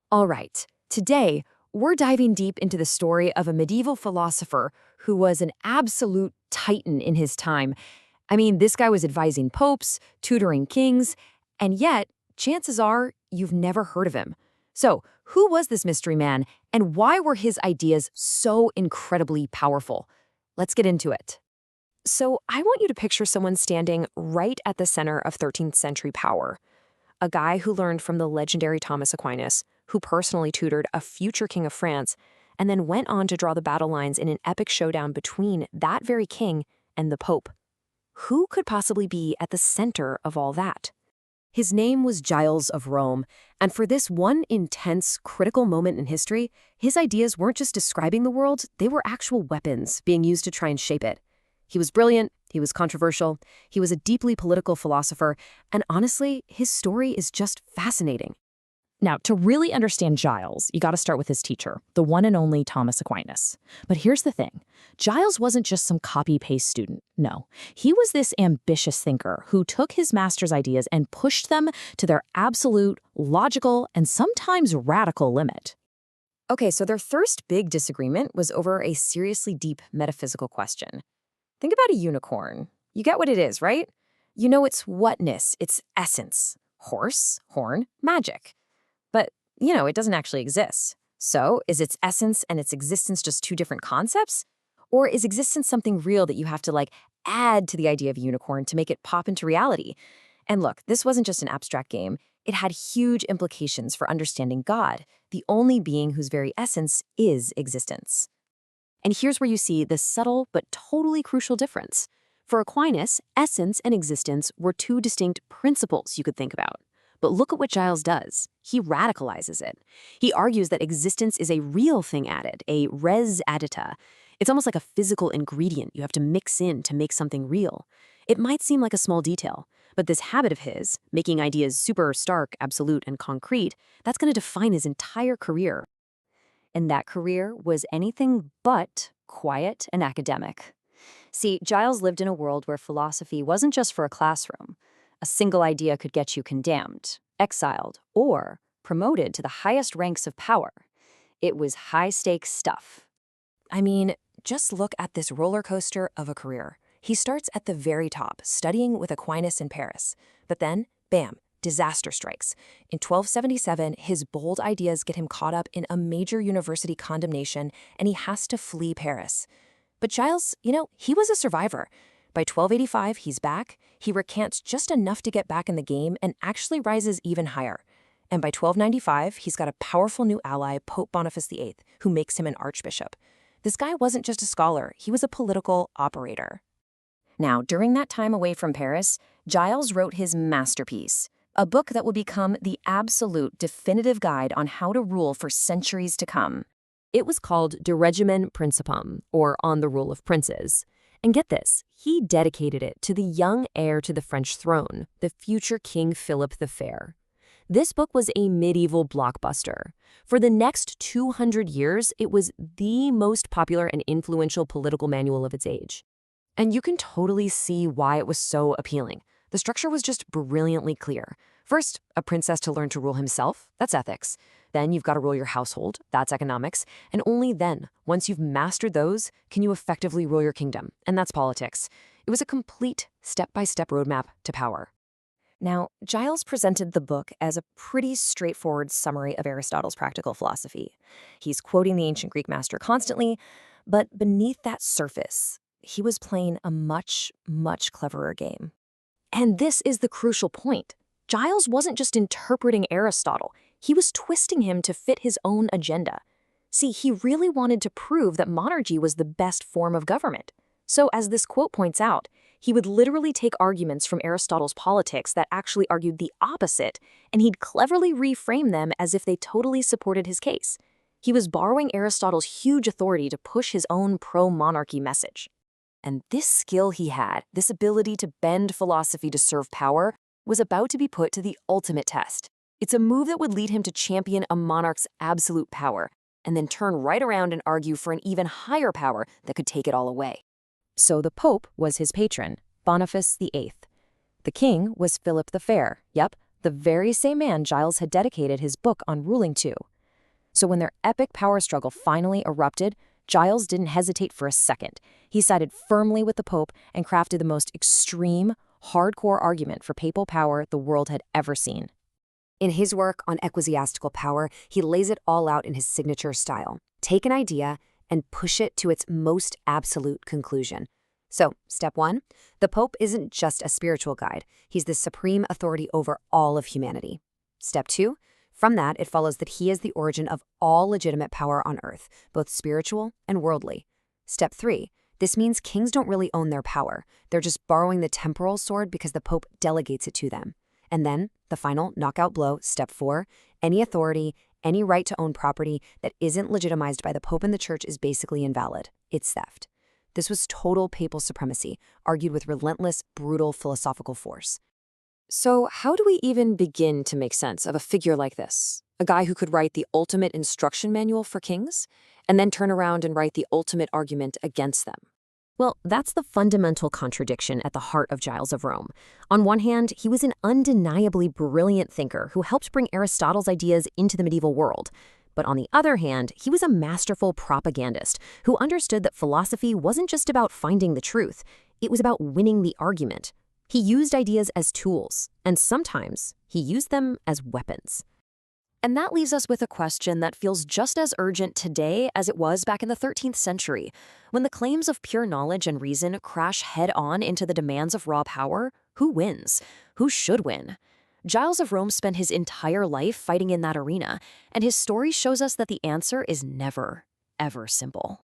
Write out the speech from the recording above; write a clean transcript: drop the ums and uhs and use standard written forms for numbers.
All right, today we're diving deep into the story of a medieval philosopher who was an absolute titan in his time. I mean, this guy was advising popes, tutoring kings, and yet, chances are you've never heard of him. So, who was this mystery man, and why were his ideas so incredibly powerful? Let's get into it. So, I want you to picture someone standing right at the center of 13th century power. A guy who learned from the legendary Thomas Aquinas, who personally tutored a future king of France, and then went on to draw the battle lines in an epic showdown between that very king and the Pope. Who could possibly be at the center of all that? His name was Giles of Rome, and for this one intense, critical moment in history, his ideas weren't just describing the world, they were actual weapons being used to try and shape it. He was brilliant, he was controversial, he was a deeply political philosopher, and honestly, his story is just fascinating. Now, to really understand Giles, you got to start with his teacher, the one and only Thomas Aquinas. But here's the thing. Giles wasn't just some copy-paste student. No, he was this ambitious thinker who took his master's ideas and pushed them to their absolute, logical, and sometimes radical limit. Okay, so their first big disagreement was over a seriously deep metaphysical question. Think about a unicorn. You get what it is, right? You know its whatness, its essence. Horse, horn, magic. But, it doesn't actually exist. So, is its essence and its existence just two different concepts? Or is existence something real that you have to, add to the idea of a unicorn to make it pop into reality? And look, this wasn't just an abstract game. It had huge implications for understanding God, the only being whose very essence is existence. And here's where you see the subtle but totally crucial difference. For Aquinas, essence and existence were two distinct principles you could think about. But look at what Giles does. He radicalizes it. He argues that existence is a real thing added, a res addita. It's almost like a physical ingredient you have to mix in to make something real. It might seem like a small detail, but this habit of his, making ideas super stark, absolute, and concrete, that's going to define his entire career. And that career was anything but quiet and academic. See, Giles lived in a world where philosophy wasn't just for a classroom. A single idea could get you condemned, exiled, or promoted to the highest ranks of power. It was high-stakes stuff. I mean, just look at this roller coaster of a career. He starts at the very top, studying with Aquinas in Paris. But then, bam, disaster strikes. In 1277, his bold ideas get him caught up in a major university condemnation, and he has to flee Paris. But Giles, he was a survivor. By 1285, he's back. He recants just enough to get back in the game and actually rises even higher. And by 1295, he's got a powerful new ally, Pope Boniface VIII, who makes him an archbishop. This guy wasn't just a scholar, he was a political operator. Now, during that time away from Paris, Giles wrote his masterpiece, a book that will become the absolute definitive guide on how to rule for centuries to come. It was called De Regimen Principum, or On the Rule of Princes. And get this, he dedicated it to the young heir to the French throne, the future King Philip the Fair. This book was a medieval blockbuster. For the next 200 years, it was the most popular and influential political manual of its age. And you can totally see why it was so appealing. The structure was just brilliantly clear. First, a prince has to learn to rule himself. That's ethics. Then you've got to rule your household. That's economics. And only then, once you've mastered those, can you effectively rule your kingdom. And that's politics. It was a complete step-by-step roadmap to power. Now, Giles presented the book as a pretty straightforward summary of Aristotle's practical philosophy. He's quoting the ancient Greek master constantly, but beneath that surface, he was playing a much, much cleverer game. And this is the crucial point. Giles wasn't just interpreting Aristotle, he was twisting him to fit his own agenda. See, he really wanted to prove that monarchy was the best form of government. So, as this quote points out, he would literally take arguments from Aristotle's politics that actually argued the opposite, and he'd cleverly reframe them as if they totally supported his case. He was borrowing Aristotle's huge authority to push his own pro-monarchy message. And this skill he had, this ability to bend philosophy to serve power, was about to be put to the ultimate test. It's a move that would lead him to champion a monarch's absolute power, and then turn right around and argue for an even higher power that could take it all away. So the Pope was his patron, Boniface VIII. The king was Philip the Fair, the very same man Giles had dedicated his book on ruling to. So when their epic power struggle finally erupted, Giles didn't hesitate for a second. He sided firmly with the Pope and crafted the most extreme, hardcore argument for papal power the world had ever seen. In his work on ecclesiastical power, he lays it all out in his signature style. Take an idea and push it to its most absolute conclusion. So, step 1, the Pope isn't just a spiritual guide. He's the supreme authority over all of humanity. Step 2, from that, it follows that he is the origin of all legitimate power on earth, both spiritual and worldly. Step 3, this means kings don't really own their power. They're just borrowing the temporal sword because the Pope delegates it to them. And then, the final knockout blow, step 4, any authority, any right to own property that isn't legitimized by the Pope and the Church is basically invalid. It's theft. This was total papal supremacy, argued with relentless, brutal philosophical force. So how do we even begin to make sense of a figure like this? A guy who could write the ultimate instruction manual for kings, and then turn around and write the ultimate argument against them? Well, that's the fundamental contradiction at the heart of Giles of Rome. On one hand, he was an undeniably brilliant thinker who helped bring Aristotle's ideas into the medieval world. But on the other hand, he was a masterful propagandist who understood that philosophy wasn't just about finding the truth, it was about winning the argument. He used ideas as tools, and sometimes he used them as weapons. And that leaves us with a question that feels just as urgent today as it was back in the 13th century. When the claims of pure knowledge and reason crash head-on into the demands of raw power, who wins? Who should win? Giles of Rome spent his entire life fighting in that arena, and his story shows us that the answer is never, ever simple.